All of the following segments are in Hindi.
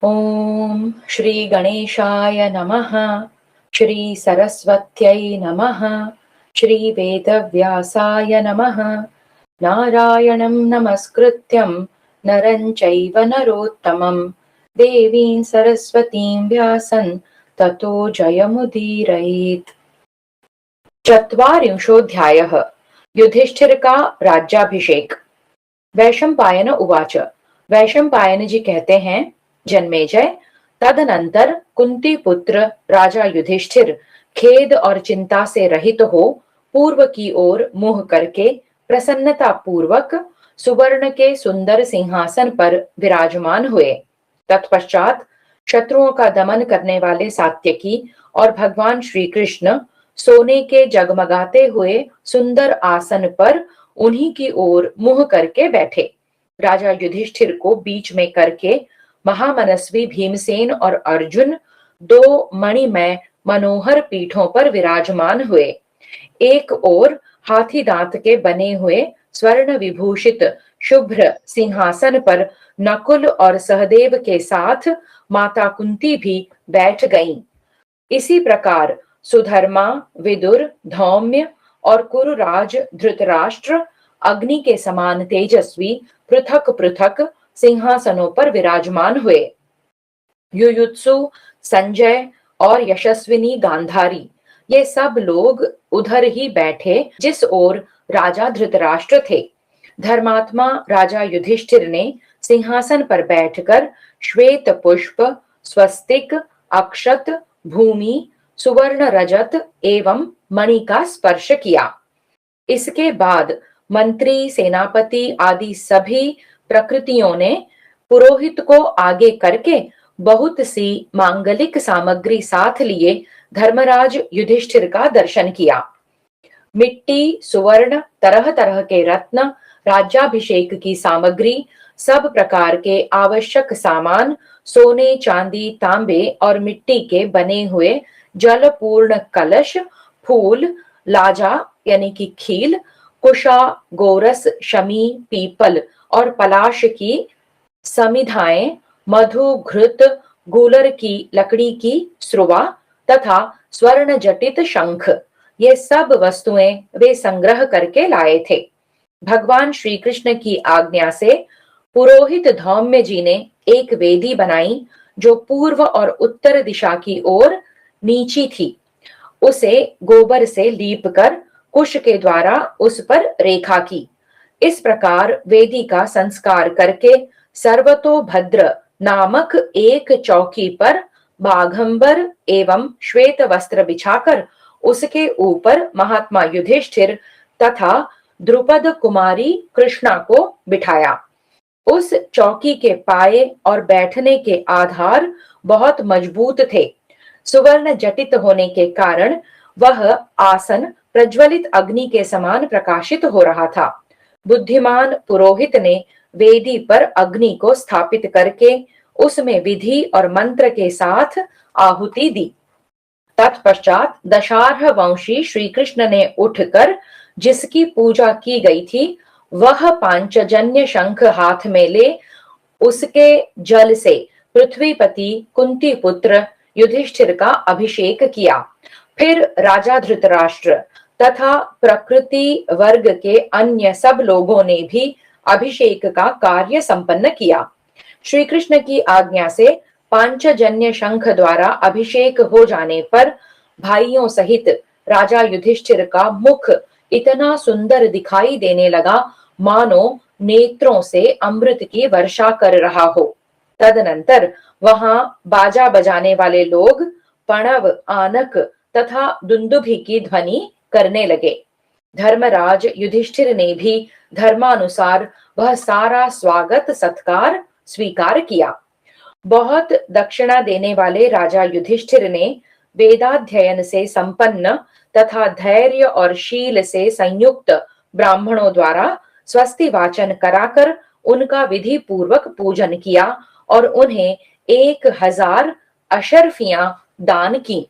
ओम श्री गणेशाय नमः। श्री सरस्वत्यै नमः। श्री वेदव्यासाय नमः। नारायणं नमस्कृत्यं नरं चैव नरोत्तमं देवीं सरस्वतीं व्यासं ततो जयमुदीरयेत्। चत्वारिंशोऽध्यायः। युधिष्ठिर का राज्याभिषेक। वैशंपायन उवाच। वैशंपायन जी कहते हैं, जन्मेजय, तदनंतर कुंती पुत्र राजा युधिष्ठिर खेद और चिंता से रहित हो पूर्व की ओर मुंह करके प्रसन्नता पूर्वक सुवर्ण के सुंदर सिंहासन पर विराजमान हुए। तत्पश्चात शत्रुओं का दमन करने वाले सात्यकी और भगवान श्री कृष्ण सोने के जगमगाते हुए सुंदर आसन पर उन्हीं की ओर मुंह करके बैठे। राजा युधिष्ठिर को बीच में करके महामनस्वी भीमसेन और अर्जुन दो मणिमय मनोहर पीठों पर विराजमान हुए। एक ओर हाथी दांत के बने हुए स्वर्ण विभूषित शुभ्र सिंहासन पर नकुल और सहदेव के साथ माता कुंती भी बैठ गईं। इसी प्रकार सुधर्मा, विदुर, धौम्य और कुरुराज धृतराष्ट्र अग्नि के समान तेजस्वी पृथक पृथक सिंहासनों पर विराजमान हुए। युयुत्सु, संजय और यशस्विनी गांधारी ये सब लोग उधर ही बैठे जिस ओर राजा धृतराष्ट्र थे। धर्मात्मा राजा युधिष्ठिर ने सिंहासन पर बैठकर श्वेत पुष्प, स्वस्तिक, अक्षत, भूमि, सुवर्ण रजत एवं मणि का स्पर्श किया। इसके बाद मंत्री, सेनापति आदि सभी प्रकृतियों ने पुरोहित को आगे करके बहुत सी मांगलिक सामग्री साथ लिए धर्मराज युधिष्ठिर का दर्शन किया। मिट्टी, सुवर्ण, तरह तरह के रत्न, राज्याभिषेक की सामग्री, सब प्रकार के आवश्यक सामान, सोने, चांदी, तांबे और मिट्टी के बने हुए जलपूर्ण कलश, फूल, लाजा यानी कि खील, कुशा, गोरस, शमी, पीपल और पलाश की समिधाएं, मधु, घृत, गूलर की लकड़ी की स्रुवा तथा स्वर्ण जटित शंख, ये सब वस्तुएं वे संग्रह करके लाए थे। भगवान श्री कृष्ण की आज्ञा से पुरोहित धौम्य जी ने एक वेदी बनाई जो पूर्व और उत्तर दिशा की ओर नीची थी। उसे गोबर से लीप कर कुश के द्वारा उस पर रेखा की। इस प्रकार वेदी का संस्कार करके सर्वतोभद्र नामक एक चौकी पर बाघंबर एवं श्वेत वस्त्र बिछाकर उसके ऊपर महात्मा युधिष्ठिर तथा द्रुपद कुमारी कृष्णा को बिठाया। उस चौकी के पाए और बैठने के आधार बहुत मजबूत थे। सुवर्ण जटित होने के कारण वह आसन प्रज्वलित अग्नि के समान प्रकाशित हो रहा था। बुद्धिमान पुरोहित ने वेदी पर अग्नि को स्थापित करके उसमें विधि और मंत्र के साथ आहुति दी। तत्पश्चात दशार्ह वंशी श्री कृष्ण ने उठकर जिसकी पूजा की गई थी वह पांचजन्य शंख हाथ में ले उसके जल से पृथ्वीपति कुंती पुत्र युधिष्ठिर का अभिषेक किया। फिर राजा धृतराष्ट्र तथा प्रकृति वर्ग के अन्य सब लोगों ने भी अभिषेक का कार्य संपन्न किया। श्री कृष्ण की आज्ञा से पांचजन्य शंख द्वारा अभिषेक हो जाने पर भाइयों सहित राजा युधिष्ठिर का मुख इतना सुंदर दिखाई देने लगा मानो नेत्रों से अमृत की वर्षा कर रहा हो। तदनंतर वहां बाजा बजाने वाले लोग पणव, आनक तथा दुंदुभि की ध्वनि करने लगे। धर्मराज युधिष्ठिर ने भी धर्मानुसार वह सारा स्वागत सत्कार स्वीकार किया। बहुत दक्षिणा देने वाले राजा युधिष्ठिर ने वेदाध्ययन से संपन्न तथा धैर्य और शील से संयुक्त ब्राह्मणों द्वारा स्वस्ति वाचन कराकर उनका विधि पूर्वक पूजन किया और उन्हें 1000 अशर्फियां दान की।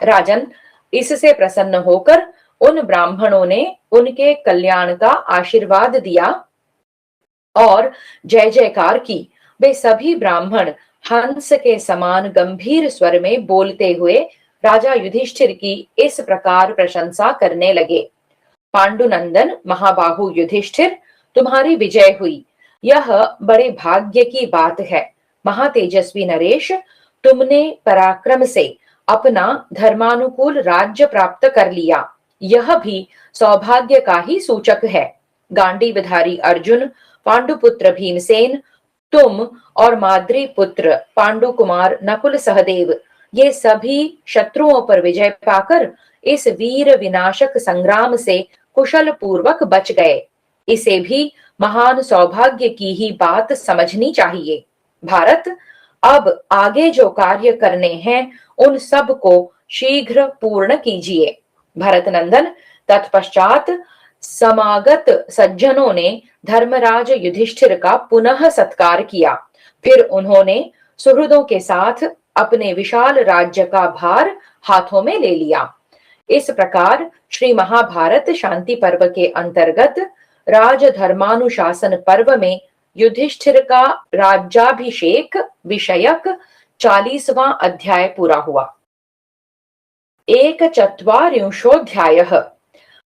राजन, इससे प्रसन्न होकर उन ब्राह्मणों ने उनके कल्याण का आशीर्वाद दिया और जय जयकार की। वे सभी ब्राह्मण हंस के समान गंभीर स्वर में बोलते हुए राजा युधिष्ठिर की इस प्रकार प्रशंसा करने लगे। पांडुनंदन महाबाहु युधिष्ठिर, तुम्हारी विजय हुई, यह बड़े भाग्य की बात है। महातेजस्वी नरेश, तुमने पराक्रम से अपना धर्मानुकूल राज्य प्राप्त कर लिया, यह भी सौभाग्य का ही सूचक है। गांडीवधारी अर्जुन, पांडुपुत्र भीमसेन, तुम और माद्री पुत्र पांडु कुमार नकुल सहदेव, ये सभी शत्रुओं पर विजय पाकर इस वीर विनाशक संग्राम से कुशल पूर्वक बच गए। इसे भी महान सौभाग्य की ही बात समझनी चाहिए। भारत, अब आगे जो कार्य करने हैं उन सब को शीघ्र पूर्ण कीजिए। भरत नंदन, तत्पश्चात समागत सज्जनों ने धर्मराज युधिष्ठिर का पुनः सत्कार किया। फिर उन्होंने सुहृदों के साथ अपने विशाल राज्य का भार हाथों में ले लिया। इस प्रकार श्री महाभारत शांति पर्व के अंतर्गत राजधर्मानुशासन पर्व में युधिष्ठिर का राज्याभिषेक विषयक 40वां अध्याय पूरा हुआ। 1/4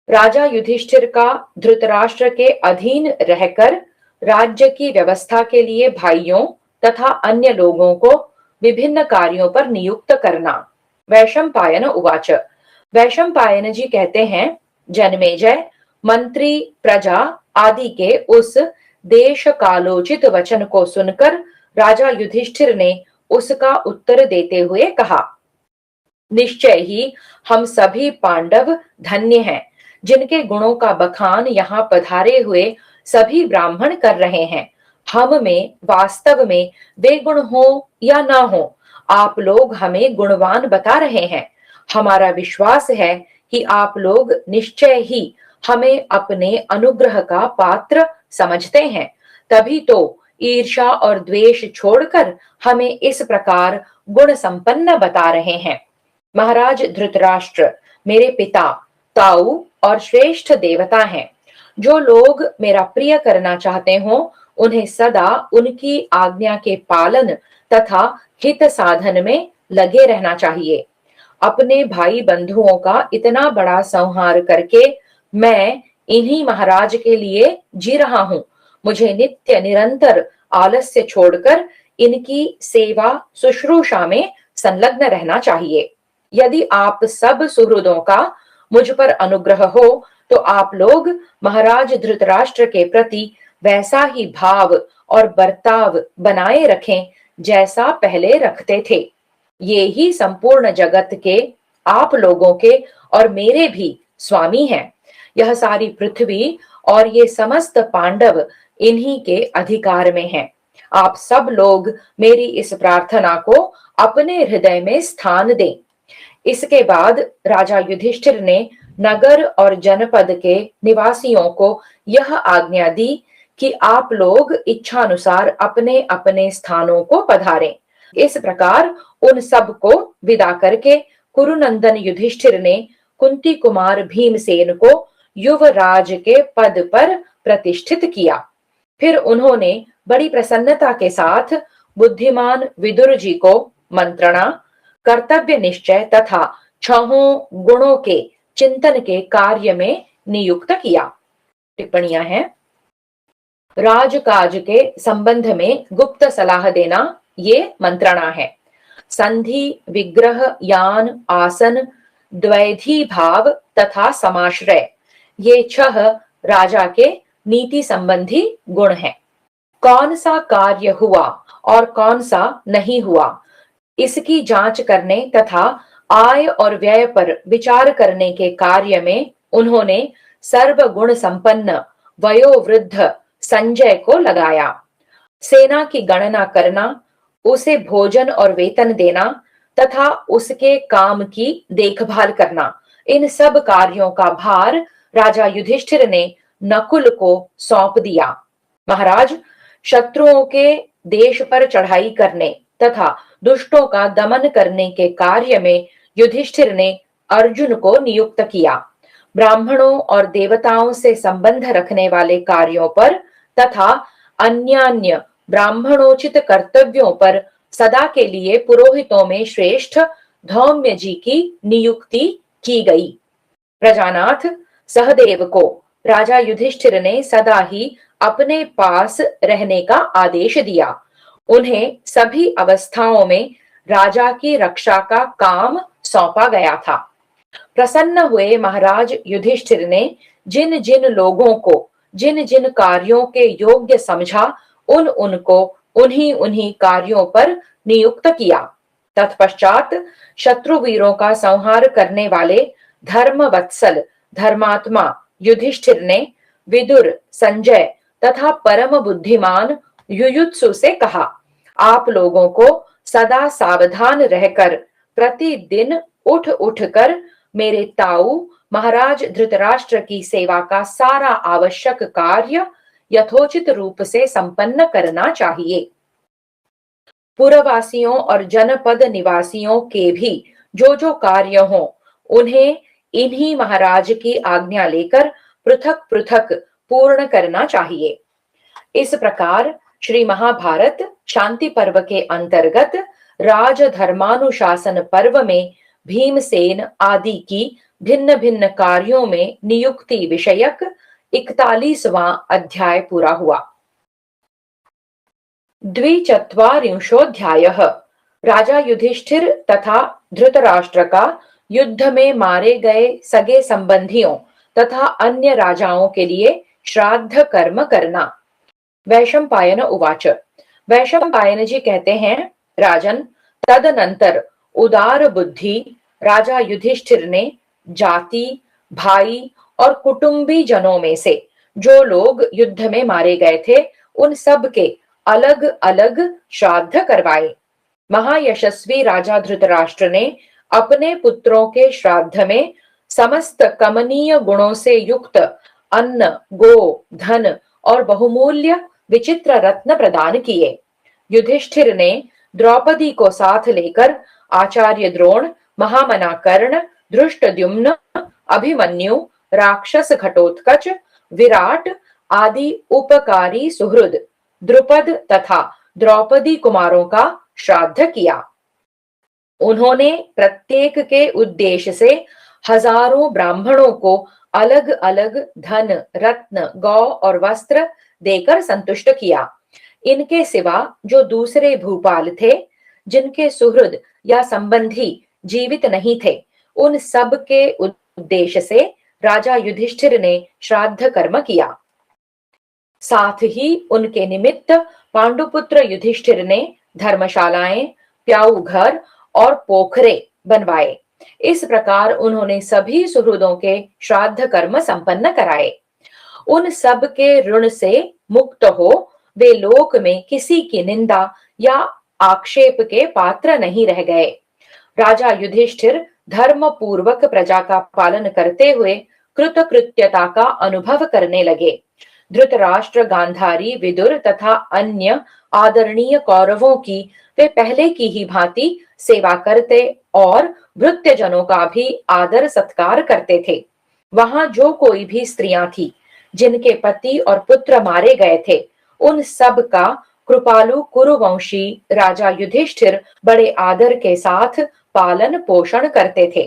राजा युधिष्ठिर का धृतराष्ट्र के अधीन रहकर राज्य की व्यवस्था के लिए भाइयों तथा अन्य लोगों को विभिन्न कार्यों पर नियुक्त करना। वैशंपायन उवाच। वैशंपायन जी कहते हैं, जन्मेजय, मंत्री प्रजा आदि के उस देश कालोचित वचन को सुनकर राजा युधिष्ठिर ने उसका उत्तर देते हुए कहा, निश्चय ही हम सभी पांडव धन्य हैं, जिनके गुणों का बखान यहाँ पधारे हुए सभी ब्राह्मण कर रहे हैं। हम में वास्तव में वे गुण हो या ना हो, आप लोग हमें गुणवान बता रहे हैं। हमारा विश्वास है कि आप लोग निश्चय ही हमें अपने अनुग्रह का पात्र समझते हैं, तभी तो ईर्ष्या और द्वेष छोड़कर हमें इस प्रकार गुण संपन्न बता रहे हैं। महाराज धृतराष्ट्र मेरे पिता, ताऊ और श्रेष्ठ देवता हैं। जो लोग मेरा प्रिय करना चाहते हो, उन्हें सदा उनकी आज्ञा के पालन तथा हित साधन में लगे रहना चाहिए। अपने भाई बंधुओं का इतना बड़ा संहार करके मैं इन्हीं महाराज के लिए जी रहा हूँ। मुझे नित्य निरंतर आलस्य छोड़कर इनकी सेवा शुश्रूषा में संलग्न रहना चाहिए। यदि आप सब सुहृदों का मुझ पर अनुग्रह हो तो आप लोग महाराज धृतराष्ट्र के प्रति वैसा ही भाव और बर्ताव बनाए रखें जैसा पहले रखते थे। ये ही संपूर्ण जगत के, आप लोगों के और मेरे भी स्वामी हैं। यह सारी पृथ्वी और ये समस्त पांडव इन्हीं के अधिकार में हैं। आप सब लोग मेरी इस प्रार्थना को अपने हृदय में स्थान दें। इसके बाद राजा युधिष्ठिर ने नगर और जनपद के निवासियों को यह आज्ञा दी कि आप लोग इच्छानुसार अपने अपने स्थानों को पधारें। इस प्रकार उन सब को विदा करके कुरुनंदन युधिष्ठिर ने कुंती कुमार भीमसेन को युवराज के पद पर प्रतिष्ठित किया। फिर उन्होंने बड़ी प्रसन्नता के साथ बुद्धिमान विदुर जी को मंत्रणा, कर्तव्य निश्चय तथा 6 गुणों के चिंतन के कार्य में नियुक्त किया। टिप्पणियां हैं, राजकाज के संबंध में गुप्त सलाह देना ये मंत्रणा है। संधि, विग्रह, यान, आसन, द्वैधी भाव तथा समाश्रय, ये 6 राजा के नीति संबंधी गुण हैं। कौन सा कार्य हुआ और कौन सा नहीं हुआ, इसकी जांच करने तथा आय और व्यय पर विचार करने के कार्य में उन्होंने सर्वगुण संपन्न वयोवृद्ध संजय को लगाया। सेना की गणना करना, उसे भोजन और वेतन देना तथा उसके काम की देखभाल करना, इन सब कार्यों का भार राजा युधिष्ठिर ने नकुल को सौंप दिया। महाराज, शत्रुओं के देश पर चढ़ाई करने तथा दुष्टों का दमन करने के कार्य में युधिष्ठिर ने अर्जुन को नियुक्त किया। ब्राह्मणों और देवताओं से संबंध रखने वाले कार्यों पर तथा अन्यान्य ब्राह्मणोचित कर्तव्यों पर सदा के लिए पुरोहितों में श्रेष्ठ धौम्य जी की नियुक्ति की गई। प्रजानाथ सहदेव को राजा युधिष्ठिर ने सदा ही अपने पास रहने का आदेश दिया। उन्हें सभी अवस्थाओं में राजा की रक्षा का काम सौंपा गया था। प्रसन्न हुए महाराज युधिष्ठिर ने जिन जिन लोगों को जिन जिन कार्यों के योग्य समझा, उन उनको उन्हीं उन्हीं कार्यों पर नियुक्त किया। तत्पश्चात शत्रुवीरों का संहार करने वाले धर्म वत्सल धर्मात्मा युधिष्ठिर ने विदुर, संजय तथा परम बुद्धिमान युयुत्सु से कहा, आप लोगों को सदा सावधान रहकर प्रतिदिन उठ उठकर मेरे ताऊ महाराज धृतराष्ट्र की सेवा का सारा आवश्यक कार्य यथोचित रूप से संपन्न करना चाहिए। पुरवासियों और जनपद निवासियों के भी जो जो कार्य हों, उन्हें इन्हीं महाराज की आज्ञा लेकर पृथक पृथक पूर्ण करना चाहिए। इस प्रकार श्री महाभारत शांति पर्व के अंतर्गत राजधर्मानुशासन पर्व में भीमसेन आदि की भिन्न भिन्न कार्यों में नियुक्ति विषयक 41वां अध्याय पूरा हुआ। 24 राजा युधिष्ठिर तथा धृतराष्ट्र का युद्ध में मारे गए सगे संबंधियों तथा अन्य राजाओं के लिए श्राद्ध कर्म करना। वैशंपायन उवाच। वैशंपायन जी कहते हैं, राजन, तदनंतर उदार बुद्धि राजा युधिष्ठिर ने जाति, भाई और कुटुंबी जनों में से जो लोग युद्ध में मारे गए थे, उन सब के अलग अलग श्राद्ध करवाए। महायशस्वी राजा धृतराष्ट्र ने अपने पुत्रों के श्राद्ध में समस्त कमनीय गुणों से युक्त अन्न, गो, धन और बहुमूल्य विचित्र रत्न प्रदान किए। युधिष्ठिर ने द्रौपदी को साथ लेकर आचार्य द्रोण, महामना कर्ण, धृष्टद्युम्न, अभिमन्यु, राक्षस घटोत्कच, विराट आदि उपकारी सुहृद द्रुपद तथा द्रौपदी कुमारों का श्राद्ध किया। उन्होंने प्रत्येक के उद्देश्य से हजारों ब्राह्मणों को अलग अलग धन, रत्न, गौ और वस्त्र देकर संतुष्ट किया। इनके सिवा जो दूसरे भूपाल थे, जिनके सुहृद या संबंधी जीवित नहीं थे, उन सब के उद्देश्य से राजा युधिष्ठिर ने श्राद्ध कर्म किया। साथ ही उनके निमित्त पांडुपुत्र युधिष्ठिर ने धर्मशालाएं, प्याऊ घर और पोखरे बनवाए। इस प्रकार उन्होंने सभी सुहृदों के श्राद्ध कर्म संपन्न कराए। उन सब के ऋण से मुक्त हो वे लोक में किसी की निंदा या आक्षेप के पात्र नहीं रह गए। राजा युधिष्ठिर धर्म पूर्वक प्रजा का पालन करते हुए कृतकृत्यता का अनुभव करने लगे। धृतराष्ट्र, गांधारी, विदुर तथा अन्य आदरणीय कौरवों की वे पहले की ही भांति सेवा करते और भृत्यजनों का भी आदर सत्कार करते थे। वहां जो कोई भी स्त्रियां थी जिनके पति और पुत्र मारे गए थे, उन सब का कृपालु कुरुवंशी राजा युधिष्ठिर बड़े आदर के साथ पालन पोषण करते थे।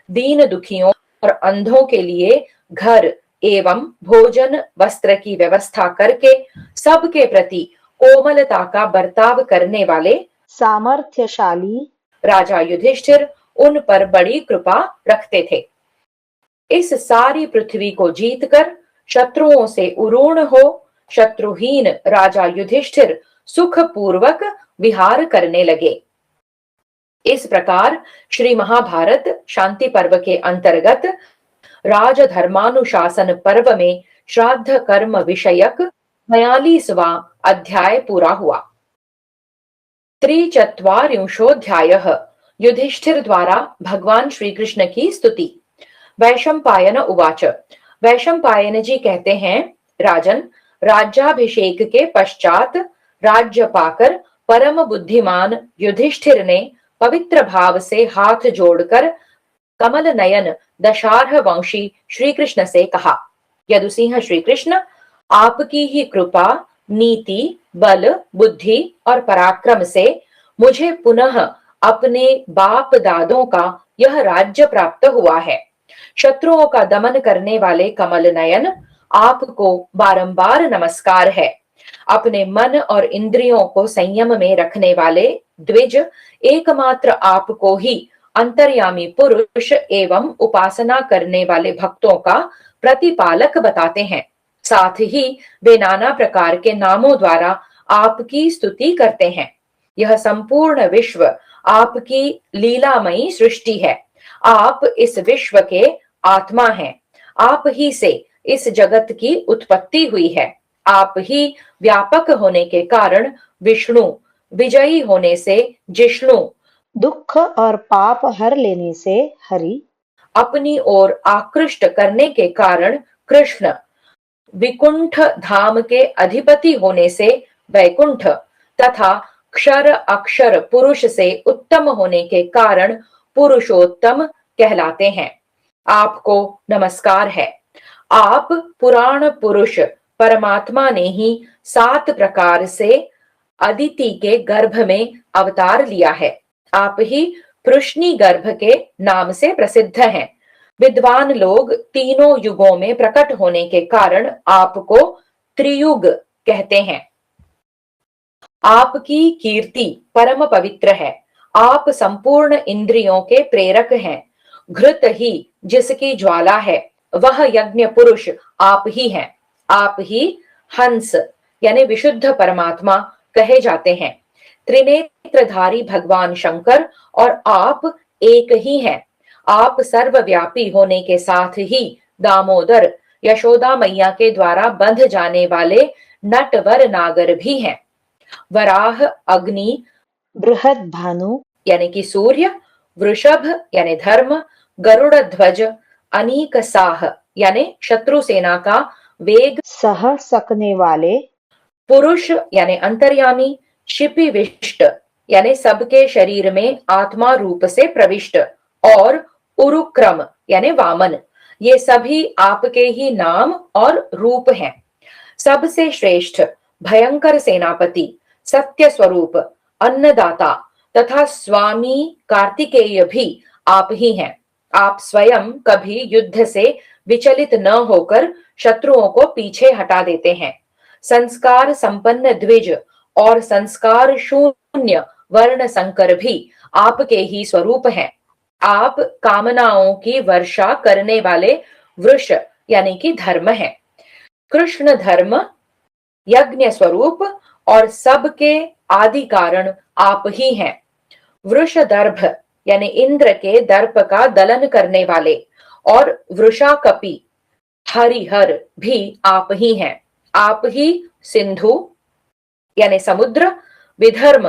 दीन दुखियों और अंधों के लिए घर एवं भोजन वस्त्र की व्यवस्था करके सबके प्रति कोमलता का बर्ताव करने वाले सामर्थ्यशाली राजा युधिष्ठिर उन पर बड़ी कृपा रखते थे। इस सारी पृथ्वी को जीतकर शत्रुओं से उरूण हो शत्रुहीन राजा युधिष्ठिर सुख पूर्वक विहार करने लगे। इस प्रकार श्री महाभारत शांति पर्व के अंतर्गत राजधर्मानुशासन पर्व में श्राद्ध कर्म विषयक 42वां अध्याय पूरा हुआ। 43 युधिष्ठिर द्वारा भगवान श्री कृष्ण की स्तुति। वैशंपायन उवाच। वैशंपायन जी कहते हैं, राजन, राज्याभिषेक के पश्चात राज्य पाकर परम बुद्धिमान युधिष्ठिर ने पवित्र भाव से हाथ जोड़कर कमल नयन दशार्ह वंशी श्री कृष्ण से कहा, यदुसिंह श्री कृष्ण, आपकी ही कृपा, नीति, बल, बुद्धि और पराक्रम से मुझे पुनः अपने बाप दादों का यह राज्य प्राप्त हुआ है। शत्रुओं का दमन करने वाले कमल नयन, आपको बारंबार नमस्कार है। अपने मन और इंद्रियों को संयम में रखने वाले द्विज, एकमात्र आपको ही अंतर्यामी पुरुष एवं उपासना करने वाले भक्तों का प्रतिपालक बताते हैं। साथ ही वे नाना प्रकार के नामों द्वारा आपकी स्तुति करते हैं। यह संपूर्ण विश्व आपकी लीलामयी सृष्टि है। आप इस विश्व के आत्मा हैं। आप ही से इस जगत की उत्पत्ति हुई है। आप ही व्यापक होने के कारण विष्णु, विजयी होने से जिष्णु, दुख और पाप हर लेने से हरि, अपनी ओर आकृष्ट करने के कारण कृष्ण, विकुंठ धाम के अधिपति होने से वैकुंठ, तथा क्षर अक्षर पुरुष से उत्तम होने के कारण पुरुषोत्तम कहलाते हैं। आपको नमस्कार है। आप पुराण पुरुष परमात्मा ने ही 7 प्रकार से अदिति के गर्भ में अवतार लिया है। आप ही पृश्नी गर्भ के नाम से प्रसिद्ध हैं। विद्वान लोग तीनों युगों में प्रकट होने के कारण आपको त्रियुग कहते हैं। आपकी कीर्ति परम पवित्र है। आप संपूर्ण इंद्रियों के प्रेरक हैं। घृत ही जिसकी ज्वाला है, वह यज्ञ पुरुष आप ही हैं। आप ही हंस यानी विशुद्ध परमात्मा कहे जाते हैं। त्रिनेत्रधारी भगवान शंकर और आप एक ही हैं। आप सर्वव्यापी होने के साथ ही दामोदर, यशोदा मैया के द्वारा बंध जाने वाले नटवर नागर भी हैं। वराह अग्नि बृहद भानु, यानी कि सूर्य, वृषभ यानी धर्म, गरुड़ ध्वज, अनीक साह यानी शत्रु सेना का वेग, सह सकने वाले, पुरुष यानी अंतर्यामी, शिपिविष्ट यानी सबके शरीर में आत्मा रूप से प्रविष्ट, और उरुक्रम यानी वामन, ये सभी आपके ही नाम और रूप हैं। सबसे श्रेष्ठ भयंकर सेनापति, सत्य स्वरूप, अन्नदाता तथा स्वामी कार्तिकेय भी आप ही हैं। आप स्वयं कभी युद्ध से विचलित न होकर शत्रुओं को पीछे हटा देते हैं। संस्कार संपन्न द्विज और संस्कार शून्य वर्ण संकर भी आपके ही स्वरूप हैं। आप कामनाओं की वर्षा करने वाले वृष यानी कि धर्म हैं। कृष्ण धर्म, यज्ञ स्वरूप और सबके आदि कारण आप ही हैं। वृषदर्भ यानी इंद्र के दर्प का दलन करने वाले, और वृषाकपि हरिहर भी आप ही हैं। आप ही सिंधु यानी समुद्र, विधर्म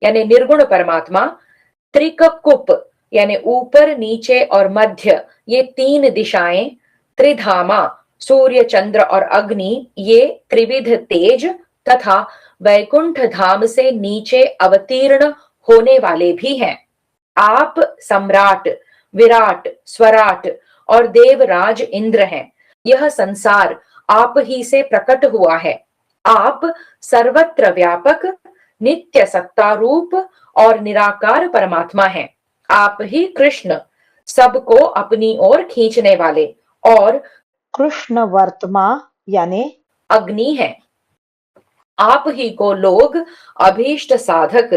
यानी निर्गुण परमात्मा, त्रिककुप यानी ऊपर नीचे और मध्य ये 3 दिशाएं, त्रिधामा सूर्य चंद्र और अग्नि ये त्रिविध तेज, तथा वैकुंठ धाम से नीचे अवतीर्ण होने वाले भी हैं। आप सम्राट, विराट, स्वराट और देवराज इंद्र हैं। यह संसार आप ही से प्रकट हुआ है। आप सर्वत्र व्यापक, नित्य सत्ता रूप और निराकार परमात्मा हैं। आप ही कृष्ण, सबको अपनी ओर खींचने वाले, और कृष्ण वर्तमा यानी अग्नि हैं। आप ही को लोग अभीष्ट साधक,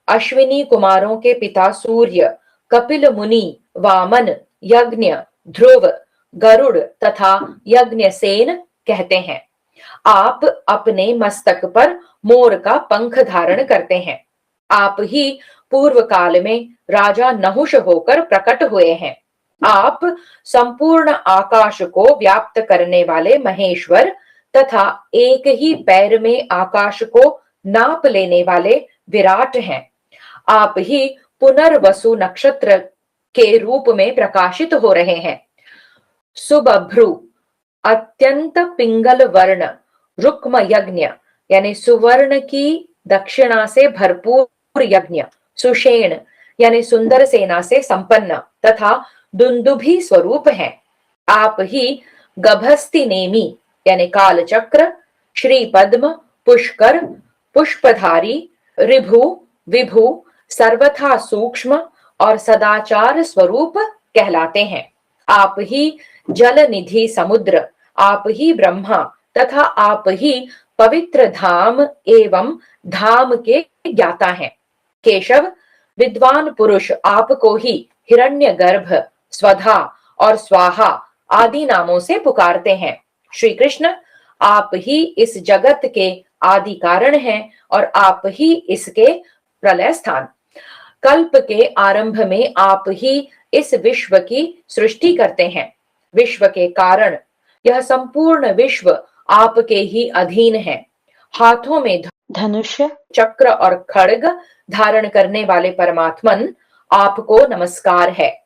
अश्विनी कुमारों के पिता सूर्य, कपिल मुनि, वामन, यज्ञ, ध्रुव, गरुड़ तथा यज्ञसेन कहते हैं। आप अपने मस्तक पर मोर का पंख धारण करते हैं। आप ही पूर्व काल में राजा नहुष होकर प्रकट हुए हैं। आप संपूर्ण आकाश को व्याप्त करने वाले महेश्वर तथा एक ही पैर में आकाश को नाप लेने वाले विराट हैं। आप ही पुनर्वसु नक्षत्र के रूप में प्रकाशित हो रहे हैं। सुबभ्रु अत्यंत पिंगल वर्ण, रुक्म यज्ञ यानी सुवर्ण की दक्षिणा से भरपूर यज्ञ, सुषेण यानी सुंदर सेना से संपन्न तथा दुंदुभी स्वरूप हैं। आप ही गभस्ति नेमी यानी कालचक्र, श्री पद्म, पुष्कर, पुष्पधारी, ऋभु, विभु, सर्वथा सूक्ष्म और सदाचार स्वरूप कहलाते हैं। आप ही जल निधि समुद्र, आप ही ब्रह्मा तथा आप ही पवित्र धाम एवं धाम के ज्ञाता हैं। केशव, विद्वान पुरुष आपको ही हिरण्यगर्भ, स्वधा और स्वाहा आदि नामों से पुकारते हैं। श्री कृष्ण, आप ही इस जगत के आदि कारण हैं और आप ही इसके प्रलय स्थान। कल्प के आरंभ में आप ही इस विश्व की सृष्टि करते हैं। विश्व के कारण यह संपूर्ण विश्व आपके ही अधीन है। हाथों में धनुष, चक्र और खड्ग धारण करने वाले परमात्मन आपको नमस्कार है।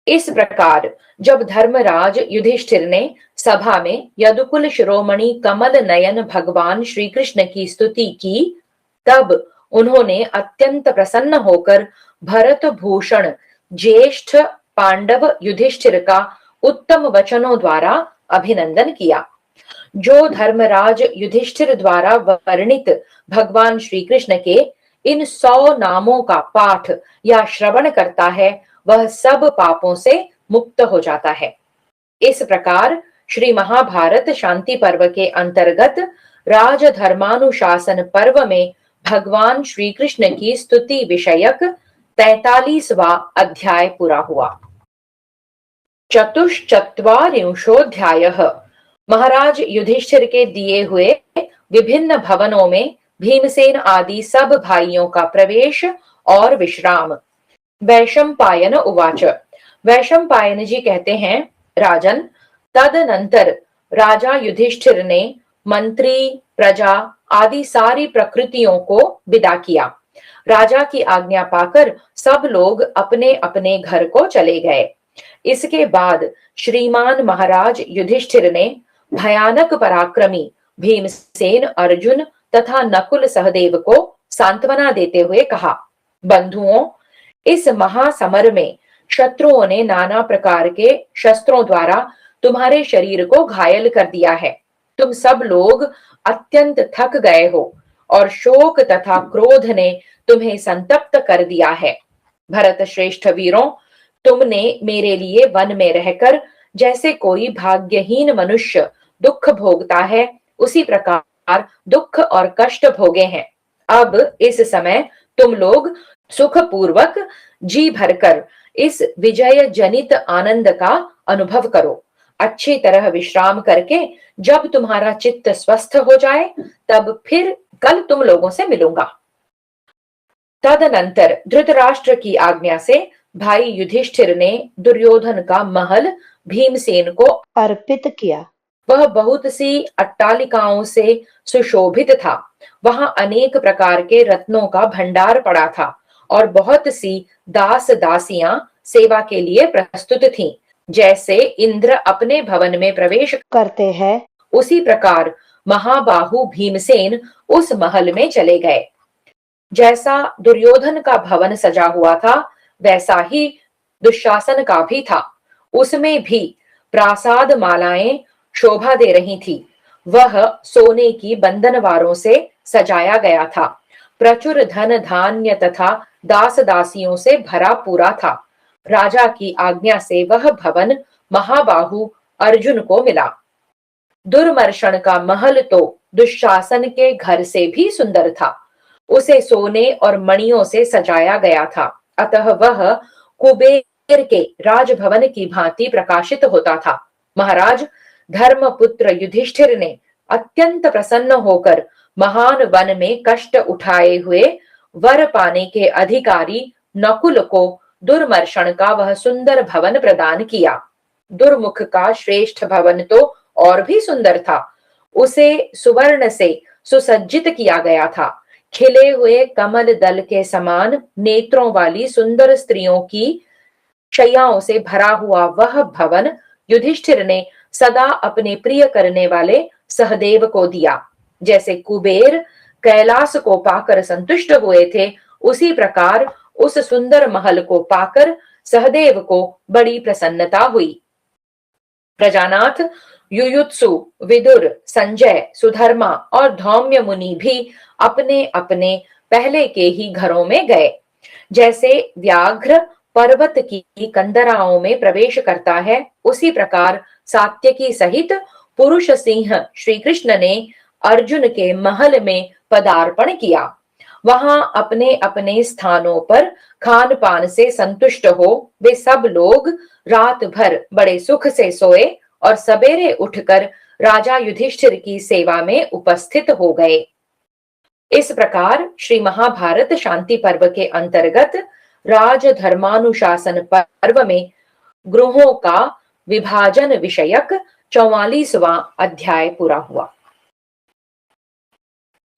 इस प्रकार जब धर्मराज युधिष्ठिर ने सभा में यदुकुल शिरोमणि कमल नयन भगवान श्री कृष्ण की स्तुति की, तब उन्होंने अत्यंत प्रसन्न होकर भरत भूषण ज्येष्ठ पांडव युधिष्ठिर का उत्तम वचनों द्वारा अभिनंदन किया। जो धर्मराज युधिष्ठिर द्वारा वर्णित भगवान श्री कृष्ण के इन 100 नामों का पाठ या श्रवण करता है, वह सब पापों से मुक्त हो जाता है। इस प्रकार श्री महाभारत शांति पर्व के अंतर्गत राजधर्मानुशासन पर्व में भगवान श्री कृष्ण की स्तुति विषयक 43वां अध्याय पूरा हुआ। चतुश्चत्वारिंशोऽध्यायः। महाराज युधिष्ठिर के दिए हुए विभिन्न भवनों में भीमसेन आदि सब भाइयों का प्रवेश और विश्राम। वैशंपायन उवाच। वैशंपायन जी कहते हैं, राजन, तदनंतर राजा युधिष्ठिर ने मंत्री, प्रजा आदि सारी प्रकृतियों को विदा किया। राजा की आज्ञा पाकर सब लोग अपने अपने घर को चले गए। इसके बाद श्रीमान महाराज युधिष्ठिर ने भयानक पराक्रमी भीमसेन, अर्जुन तथा नकुल सहदेव को सांत्वना देते हुए कहा, बंधुओं, इस महासमर में शत्रुओं ने नाना प्रकार के शस्त्रों द्वारा तुम्हारे शरीर को घायल कर दिया है। तुम सब लोग अत्यंत थक गए हो और शोक तथा क्रोध ने तुम्हें संतप्त कर दिया है। भरत श्रेष्ठ वीरों, तुमने मेरे लिए वन में रहकर जैसे कोई भाग्यहीन मनुष्य दुख भोगता है, उसी प्रकार दुख और कष्ट भोगे हैं। अब इस समय तुम लोग सुखपूर्वक जी भरकर इस विजय जनित आनंद का अनुभव करो। अच्छी तरह विश्राम करके जब तुम्हारा चित्त स्वस्थ हो जाए, तब फिर कल तुम लोगों से मिलूंगा। तदनंतर धृतराष्ट्र की आज्ञा से भाई युधिष्ठिर ने दुर्योधन का महल भीमसेन को अर्पित किया। वह बहुत सी अट्टालिकाओं से सुशोभित था। वहां अनेक प्रकार के रत्नों का भंडार पड़ा था और बहुत सी दास दासियां सेवा के लिए प्रस्तुत थीं। जैसे इंद्र अपने भवन में प्रवेश करते हैं, उसी प्रकार महाबाहु भीमसेन उस महल में चले गए। जैसा दुर्योधन का भवन सजा हुआ था, वैसा ही दुशासन का भी था। उसमें भी प्रासाद मालाएं शोभा दे रही थी। वह सोने की बंधनवारों से सजाया गया था। प्रचुर धन धान्य तथा दास दासियों से भरा पूरा था। राजा की आज्ञा से वह भवन महाबाहु अर्जुन को मिला। दुर्मर्शन का महल तो दुशासन के घर से भी सुंदर था। उसे सोने और मणियों से सजाया गया था, अतः वह कुबेर के राजभवन की भांति प्रकाशित होता था। महाराज, धर्मपुत्र युधिष्ठिर ने अत्यंत प्रसन्न होकर महान वन में कष्ट उठाए हुए वर पाने के अधिकारी नकुल को दुर्मर्शन का वह सुंदर भवन प्रदान किया। दुर्मुख का श्रेष्ठ भवन तो और भी सुंदर था। उसे सुवर्ण से सुसज्जित किया गया था। खिले हुए कमल दल के समान नेत्रों वाली सुंदर स्त्रियों की शैयाओं से भरा हुआ वह भवन युधिष्ठिर ने सदा अपने प्रिय करने वाले सहदेव को दिया। जैसे कुबेर कैलाश को पाकर संतुष्ट हुए थे, उसी प्रकार उस सुंदर महल को पाकर सहदेव को बड़ी प्रसन्नता हुई। प्रजानाथ, युयुत्सु, विदुर, संजय, सुधर्मा और धौम्य मुनि भी अपने अपने पहले के ही घरों में गए। जैसे व्याघ्र पर्वत की कंदराओं में प्रवेश करता है, उसी प्रकार सात्यकी सहित पुरुष सिंह श्री कृष्ण ने अर्जुन के महल में पदार्पण किया। वहां अपने अपने स्थानों पर खान पान से संतुष्ट हो वे सब लोग रात भर बड़े सुख से सोए और सवेरे उठकर राजा युधिष्ठिर की सेवा में उपस्थित हो गए। इस प्रकार श्री महाभारत शांति पर्व के अंतर्गत राज धर्मानुशासन पर्व में गृहों का विभाजन विषयक 44वां अध्याय पूरा हुआ।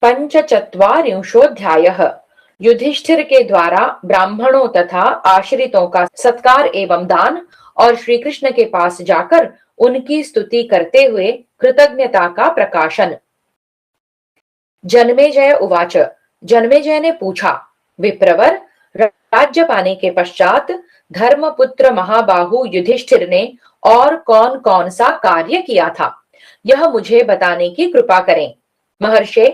पंचचत्वारिंशोऽध्यायः युधिष्ठिर के द्वारा ब्राह्मणों तथा आश्रितों का सत्कार एवं दान और श्री कृष्ण के पास जाकर उनकी स्तुति करते हुए कृतज्ञता का प्रकाशन। जन्मेजय उवाच, जन्मेजय ने पूछा, विप्रवर, राज्य पाने के पश्चात धर्मपुत्र महाबाहु युधिष्ठिर ने और कौन कौन सा कार्य किया था, यह मुझे बताने की कृपा करें। महर्षि,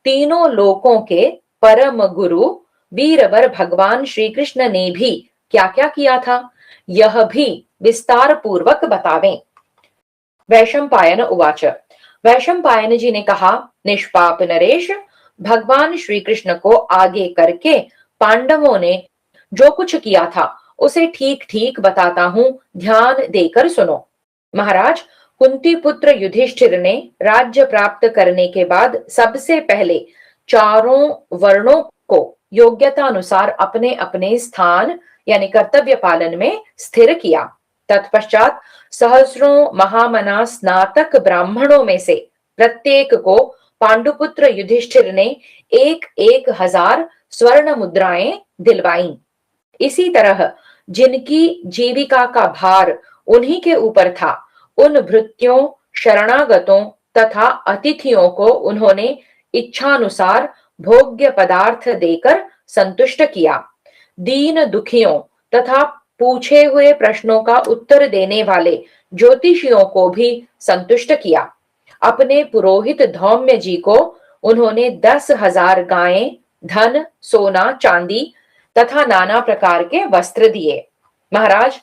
तीनों लोकों के परम गुरु वीरवर भगवान श्री कृष्ण ने भी क्या क्या किया था, यह भी विस्तार पूर्वक बतावें। वैशंपायन उवाच, वैशंपायन जी ने कहा, निष्पाप नरेश, भगवान श्री कृष्ण को आगे करके पांडवों ने जो कुछ किया था उसे ठीक ठीक बताता हूं, ध्यान देकर सुनो। महाराज, कुंती पुत्र युधिष्ठिर ने राज्य प्राप्त करने के बाद सबसे पहले चारों वर्णों को योग्यता अनुसार अपने अपने स्थान यानी कर्तव्य पालन में स्थिर किया। तत्पश्चात सहस्रों महामना स्नातक ब्राह्मणों में से प्रत्येक को पांडुपुत्र युधिष्ठिर ने 1,000 स्वर्ण मुद्राएं दिलवाई। इसी तरह जिनकी जीविका का भार उन्हीं के ऊपर था, उन भृत्यों, शरणागतों तथा अतिथियों को उन्होंने इच्छानुसार भोग्य पदार्थ देकर संतुष्ट किया। दीन दुखियों तथा पूछे हुए प्रश्नों का उत्तर देने वाले ज्योतिषियों को भी संतुष्ट किया। अपने पुरोहित धौम्य जी को उन्होंने 10,000 गायें, धन, सोना, चांदी तथा नाना प्रकार के वस्त्र दिए। महाराज,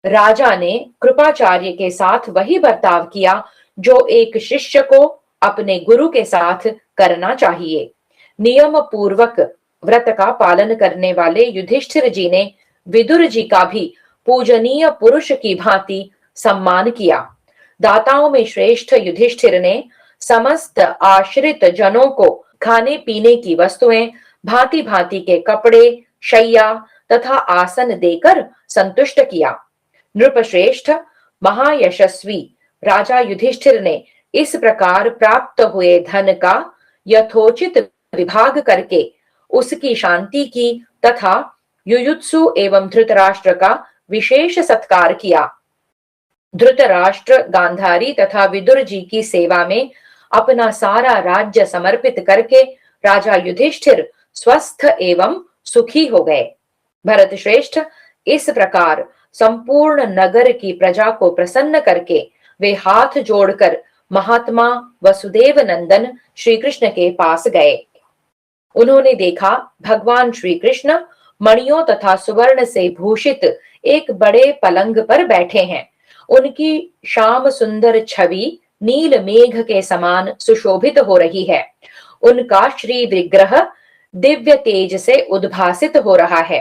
राजा ने कृपाचार्य के साथ वही बर्ताव किया जो एक शिष्य को अपने गुरु के साथ करना चाहिए। नियम पूर्वक व्रत का पालन करने वाले युधिष्ठिर जी ने विदुर जी का भी पूजनीय पुरुष की भांति सम्मान किया। दाताओं में श्रेष्ठ युधिष्ठिर ने समस्त आश्रित जनों को खाने पीने की वस्तुएं, भांति भांति के कपड़े, शैया तथा आसन देकर संतुष्ट किया। नृपश्रेष्ठ महायशस्वी राजा युधिष्ठिर ने इस प्रकार प्राप्त हुए धन का यथोचित विभाग करके उसकी शांति की तथा युयुत्सु एवं धृतराष्ट्र का विशेष सत्कार किया। धृतराष्ट्र, गांधारी तथा विदुर जी की सेवा में अपना सारा राज्य समर्पित करके राजा युधिष्ठिर स्वस्थ एवं सुखी हो गए। भरत श्रेष्ठ, इस प्रकार संपूर्ण नगर की प्रजा को प्रसन्न करके वे हाथ जोड़कर महात्मा वसुदेव नंदन श्री कृष्ण के पास गए। उन्होंने देखा भगवान श्री कृष्ण मणियों तथा सुवर्ण से भूषित एक बड़े पलंग पर बैठे हैं। उनकी श्याम सुंदर छवि नील मेघ के समान सुशोभित हो रही है। उनका श्री विग्रह दिव्य तेज से उद्भासित हो रहा है।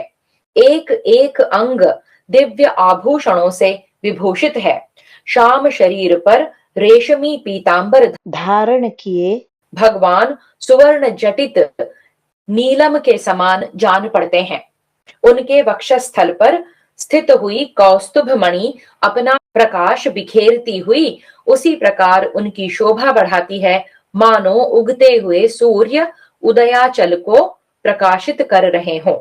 एक एक अंग दिव्य आभूषणों से विभूषित है। श्याम शरीर पर रेशमी पीतांबर धारण किए भगवान सुवर्ण जटित नीलम के समान जान पड़ते हैं। उनके वक्षस्थल पर स्थित हुई कौस्तुभ मणि अपना प्रकाश बिखेरती हुई उसी प्रकार उनकी शोभा बढ़ाती है, मानो उगते हुए सूर्य उदयाचल को प्रकाशित कर रहे हों।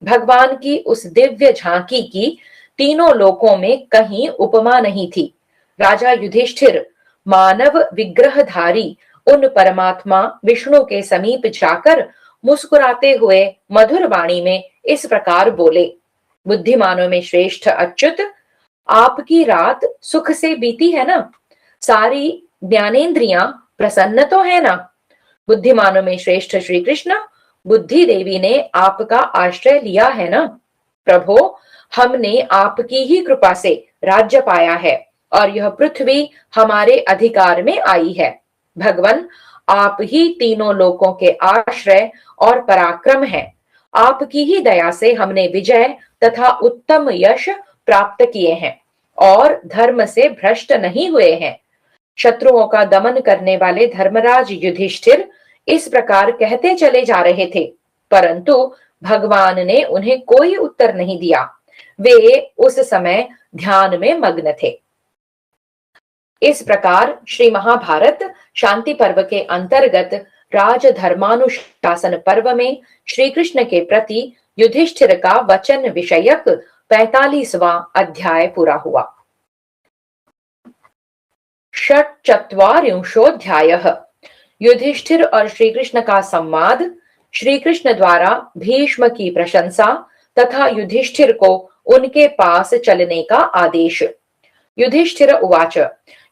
भगवान की उस दिव्य झांकी की तीनों लोकों में कहीं उपमा नहीं थी। राजा युधिष्ठिर मानव विग्रहधारी उन परमात्मा विष्णु के समीप जाकर मुस्कुराते हुए मधुर वाणी में इस प्रकार बोले, बुद्धिमानों में श्रेष्ठ अच्युत, आपकी रात सुख से बीती है ना? सारी ज्ञानेंद्रियां प्रसन्न तो है ना? बुद्धिमानों में श्रेष्ठ श्री कृष्ण, बुद्धि देवी ने आपका आश्रय लिया है ना। प्रभो, हमने आपकी ही कृपा से राज्य पाया है और यह पृथ्वी हमारे अधिकार में आई है। भगवन, आप ही तीनों लोकों के आश्रय और पराक्रम हैं। आपकी ही दया से हमने विजय तथा उत्तम यश प्राप्त किए हैं और धर्म से भ्रष्ट नहीं हुए हैं। शत्रुओं का दमन करने वाले धर्मराज युधिष्ठिर इस प्रकार कहते चले जा रहे थे, परंतु भगवान ने उन्हें कोई उत्तर नहीं दिया। वे उस समय ध्यान में मग्न थे। इस प्रकार श्री महाभारत शांति पर्व के अंतर्गत राजधर्मानुशासन पर्व में श्री कृष्ण के प्रति युधिष्ठिर का वचन विषयक 45वां अध्याय पूरा हुआ। षट्चत्वारिंशोऽध्यायः। युधिष्ठिर और श्री कृष्ण का संवाद, श्री कृष्ण द्वारा भीष्म की प्रशंसा तथा युधिष्ठिर को उनके पास चलने का आदेश। युधिष्ठिर उवाच।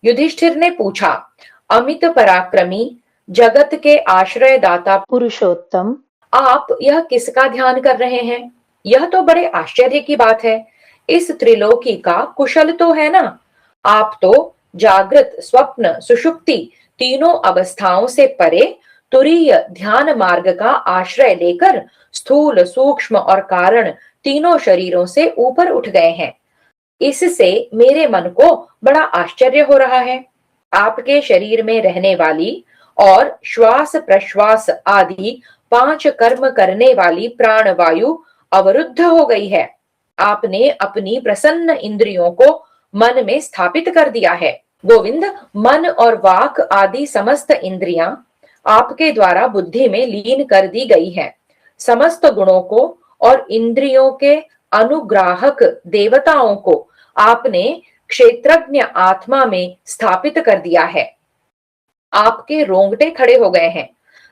युधिष्ठिर ने पूछा, अमित पराक्रमी जगत के आश्रयदाता पुरुषोत्तम, आप यह किसका ध्यान कर रहे हैं? यह तो बड़े आश्चर्य की बात है। इस त्रिलोकी का कुशल तो है ना। आप तो जागृत, स्वप्न, सुषुप्ति तीनों अवस्थाओं से परे तुरीय ध्यान मार्ग का आश्रय लेकर स्थूल, सूक्ष्म और कारण तीनों शरीरों से ऊपर उठ गए हैं। इससे मेरे मन को बड़ा आश्चर्य हो रहा है। आपके शरीर में रहने वाली और श्वास प्रश्वास आदि 5 कर्म करने वाली प्राणवायु अवरुद्ध हो गई है। आपने अपनी प्रसन्न इंद्रियों को मन में स्थापित कर दिया है। गोविंद, मन और वाक आदि समस्त इंद्रियां आपके द्वारा बुद्धि में लीन कर दी गई है। समस्त गुणों को और इंद्रियों के अनुग्राहक देवताओं को आपने क्षेत्रज्ञ आत्मा में स्थापित कर दिया है। आपके रोंगटे खड़े हो गए हैं,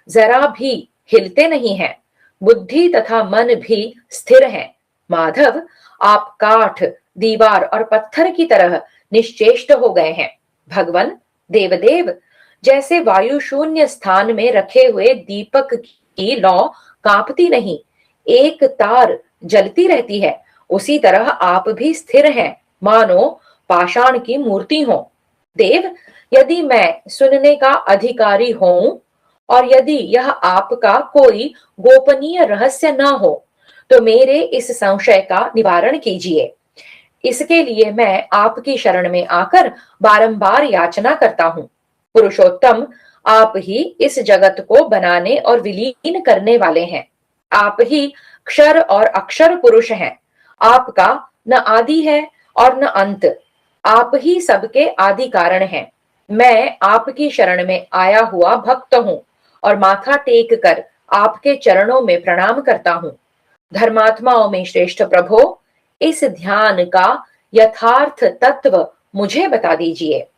जरा भी हिलते नहीं हैं। बुद्धि तथा मन भी स्थिर हैं। माधव, आप काठ, दीवार और पत्थर की तरह निश्चेष्ट हो गए हैं। भगवन, देवदेव, जैसे वायु शून्य स्थान में रखे हुए दीपक की लौ कांपती नहीं, एक तार जलती रहती है, उसी तरह आप भी स्थिर हैं, मानो पाषाण की मूर्ति हो। देव, यदि मैं सुनने का अधिकारी हूं और यदि यह आपका कोई गोपनीय रहस्य न हो, तो मेरे इस संशय का निवारण कीजिए। इसके लिए मैं आपकी शरण में आकर बारंबार याचना करता हूँ। पुरुषोत्तम, आप ही इस जगत को बनाने और विलीन करने वाले हैं। आप ही क्षर और अक्षर पुरुष हैं। आपका न आदि है और न अंत। आप ही सबके आदि कारण हैं। मैं आपकी शरण में आया हुआ भक्त हूँ और माथा टेक कर आपके चरणों में प्रणाम करता हूँ। धर्मात्माओं में श्रेष्ठ प्रभो, इस ध्यान का यथार्थ तत्व मुझे बता दीजिए।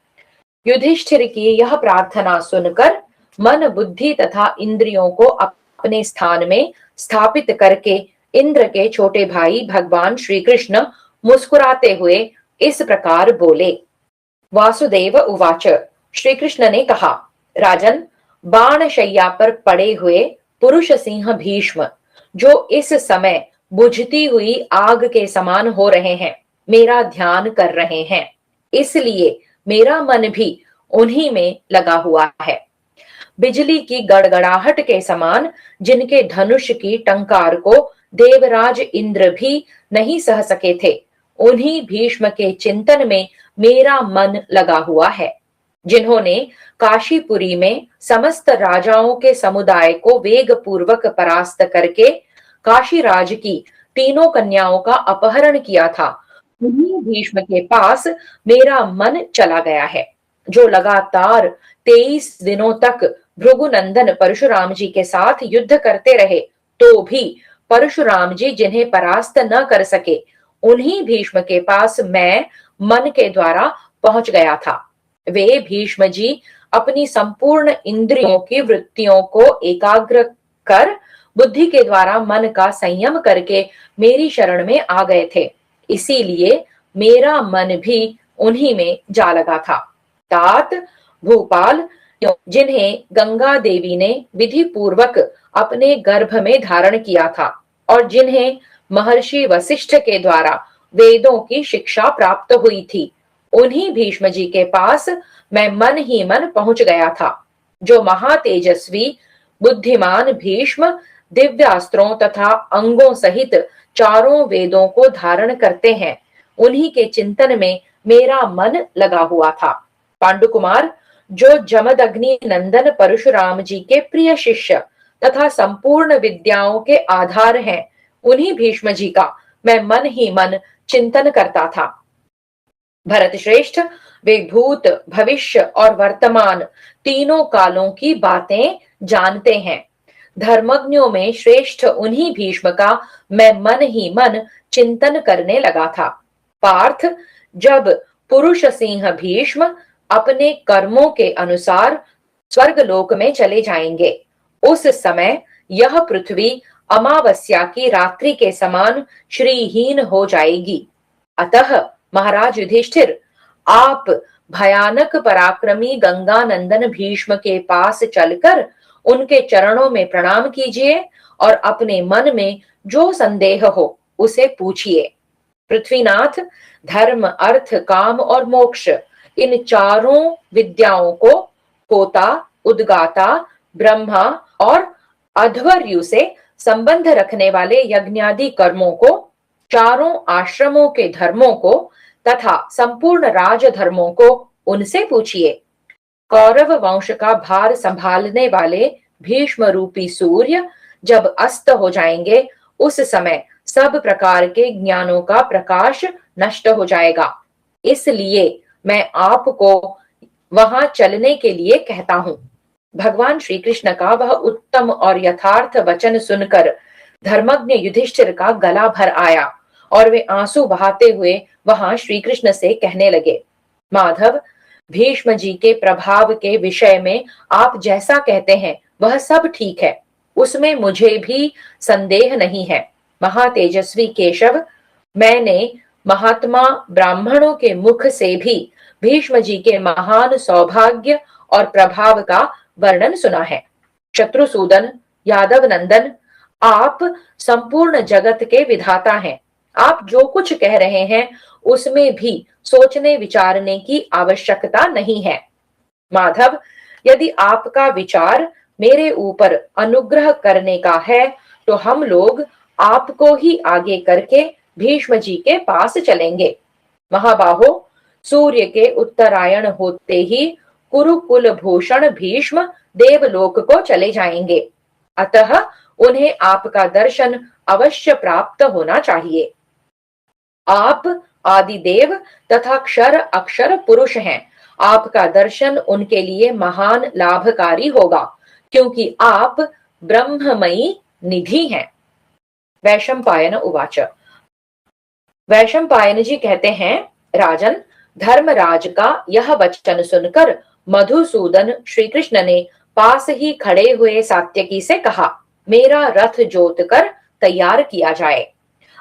युधिष्ठिर की यह प्रार्थना सुनकर मन, बुद्धि तथा इंद्रियों को अपने स्थान में स्थापित करके इंद्र के छोटे भाई भगवान श्री कृष्ण मुस्कुराते हुए इस प्रकार बोले। वासुदेव उवाच। श्री कृष्ण ने कहा, राजन, बाण शैया पर पड़े हुए पुरुष सिंह भीष्म, जो इस समय बुझती हुई आग के समान हो रहे हैं, मेरा ध्यान कर रहे हैं, इसलिए मेरा मन भी उन्हीं में लगा हुआ है। बिजली की गड़गड़ाहट के समान जिनके धनुष की टंकार को देवराज इंद्र भी नहीं सह सके थे, उन्हीं भीष्म के चिंतन में मेरा मन लगा हुआ है। जिन्होंने काशीपुरी में समस्त राजाओं के समुदाय को वेग पूर्वक परास्त करके काशीराज की तीनों कन्याओं का अपहरण किया था, उन्हीं भीष्म के पास मेरा मन चला गया है, जो लगातार 23 दिनों तक भृगुनंदन परशुराम जी के साथ युद्ध करते रहे, तो भी परशुराम जी जिन्हें परास्त न कर सके, उन्हीं भीष्म के पास मैं मन के द्वारा पहुंच गया था। वे भीष्म जी अपनी संपूर्ण इंद्रियों की वृत्तियों को एकाग्र कर बुद्धि के द्वारा मन का संयम करके मेरी शरण में आ गए थे, इसीलिए मेरा मन भी उन्हीं में जा लगा था। तात, भूपाल, जिन्हें गंगा देवी ने विधि पूर्वक अपने गर्भ में धारण किया था और जिन्हें महर्षि वशिष्ठ के द्वारा वेदों की शिक्षा प्राप्त हुई थी, उन्हीं भीष्म जी के पास मैं मन ही मन पहुंच गया था। जो महातेजस्वी बुद्धिमान भीष्म दिव्यास्त्रों तथा अंगों सहित चारों वेदों को धारण करते हैं, उन्हीं के चिंतन में मेरा मन लगा हुआ था। पांडुकुमार, जो जमदग्नि नंदन परशुराम जी के प्रिय शिष्य तथा संपूर्ण विद्याओं के आधार हैं, उन्हीं भीष्म जी का मैं मन ही मन चिंतन करता था। भरत श्रेष्ठ, वे भूत भविष्य और वर्तमान तीनों कालों की बातें जानते हैं। धर्मज्ञों में श्रेष्ठ उन्हीं भीष्म का मैं मन ही मन चिंतन करने लगा था। पार्थ, जब पुरुष सिंह भीष्म अपने कर्मों के अनुसार स्वर्गलोक में चले जाएंगे, उस समय यह पृथ्वी अमावस्या की रात्रि के समान श्रीहीन हो जाएगी। अतः महाराज युधिष्ठिर, आप भयानक पराक्रमी गंगानंदन भीष्म के पास चलकर उनके चरणों में प्रणाम कीजिए और अपने मन में जो संदेह हो उसे पूछिए। पृथ्वीनाथ, धर्म अर्थ काम और मोक्ष, इन चारों विद्याओं को होता उद्गाता ब्रह्मा और अध्वर्यु से संबंध रखने वाले यज्ञादि कर्मों को, चारों आश्रमों के धर्मों को तथा संपूर्ण राजधर्मों को उनसे पूछिए। कौरव वंश का भार संभालने वाले भीष्म रूपी सूर्य जब अस्त हो जाएंगे, उस समय सब प्रकार के ज्ञानों का प्रकाश नष्ट हो जाएगा। इसलिए मैं आपको वहां चलने के लिए कहता हूं। भगवान श्री कृष्ण का वह उत्तम और यथार्थ वचन सुनकर धर्मज्ञ युधिष्ठिर का गला भर आया और वे आंसू बहाते हुए वहां श्री कृष्ण से कहने लगे, माधव, भीष्म जी के प्रभाव के विषय में आप जैसा कहते हैं वह सब ठीक है, उसमें मुझे भी संदेह नहीं है। महातेजस्वी केशव, मैंने महात्मा ब्राह्मणों के मुख से भी भीष्म जी के महान सौभाग्य और प्रभाव का वर्णन सुना है। शत्रुसूदन, यादव नंदन, आप संपूर्ण जगत के विधाता हैं। आप जो कुछ कह रहे हैं उसमें भी सोचने विचारने की आवश्यकता नहीं है। माधव, यदि आपका विचार मेरे ऊपर अनुग्रह करने का है तो हम लोग आपको ही आगे करके भीष्म जी के पास चलेंगे। महाबाहो, सूर्य के उत्तरायण होते ही कुरुकुल भूषण भीष्म देवलोक को चले जाएंगे, अतः उन्हें आपका दर्शन अवश्य प्राप्त होना चाहिए। आप आदिदेव तथा क्षर अक्षर पुरुष हैं। आपका दर्शन उनके लिए महान लाभकारी होगा, क्योंकि आप ब्रह्ममयी निधि हैं। वैशंपायन उवाच। वैशंपायन जी कहते हैं, राजन, धर्मराज का यह वचन सुनकर मधुसूदन श्री कृष्ण ने पास ही खड़े हुए सात्यकी से कहा, मेरा रथ जोत कर तैयार किया जाए।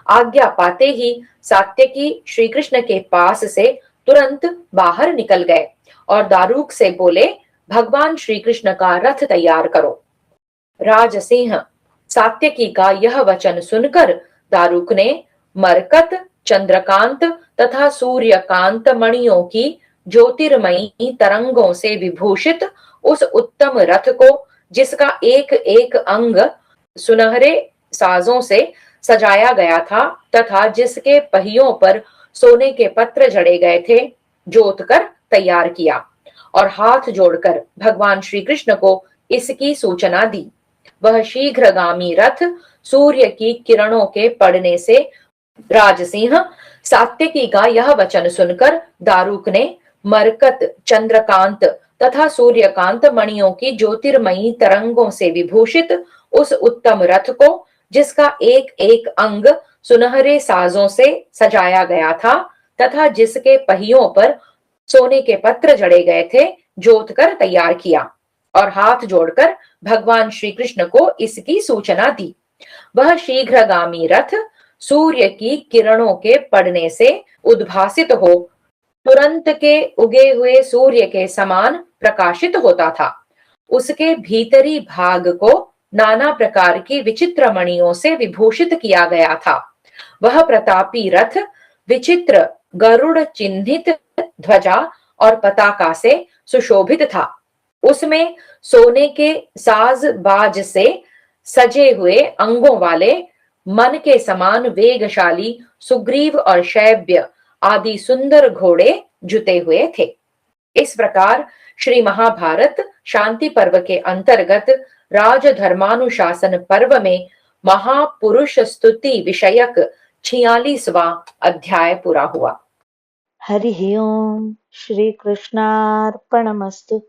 आज्ञा पाते ही सात्यकी श्री कृष्ण के पास से तुरंत बाहर निकल गए और दारूक से बोले, भगवान श्री कृष्ण का रथ तैयार करो। राजसिंह, सात्यकी का यह वचन सुनकर दारूक ने मरकत, चंद्रकांत तथा सूर्यकांत मणियों की ज्योतिर्मयी तरंगों से विभूषित उस उत्तम रथ को, जिसका एक एक अंग सुनहरे साजों से सजाया गया था तथा जिसके पहियों पर सोने के पत्र जड़े गए थे, जोत कर तैयार किया और हाथ जोड़कर भगवान श्री कृष्ण को इसकी सूचना दी। वह शीघ्रगामी रथ सूर्य की किरणों के पड़ने से, राजसिंह, सात्यकी का यह वचन सुनकर दारूक ने मरकत, चंद्रकांत तथा सूर्यकांत मणियों की ज्योतिर्मयी तरंगों से विभूषित उस उत्तम रथ को, जिसका एक एक अंग सुनहरे साजों से सजाया गया था तथा जिसके पहियों पर सोने के पत्र जड़े गए थे, जोत कर तैयार किया और हाथ जोड़कर भगवान श्री कृष्ण को इसकी सूचना दी। वह शीघ्रगामी रथ सूर्य की किरणों के पड़ने से उद्भासित हो तुरंत के उगे हुए सूर्य के समान प्रकाशित होता था। उसके भीतरी भाग को नाना प्रकार की विचित्र मणियों से विभूषित किया गया था। वह प्रतापी रथ विचित्र गरुड़ चिन्हित ध्वजा और पताका से सुशोभित था। उसमें सोने के साज बाज से सजे हुए अंगों वाले मन के समान वेगशाली सुग्रीव और शैब्य आदि सुंदर घोड़े जुते हुए थे। इस प्रकार श्री महाभारत शांति पर्व के अंतर्गत राजधर्मानुशासन पर्व में महापुरुष स्तुति विषयक 46वां अध्याय पूरा हुआ। हरि ओम। श्री कृष्णार्पणमस्तु।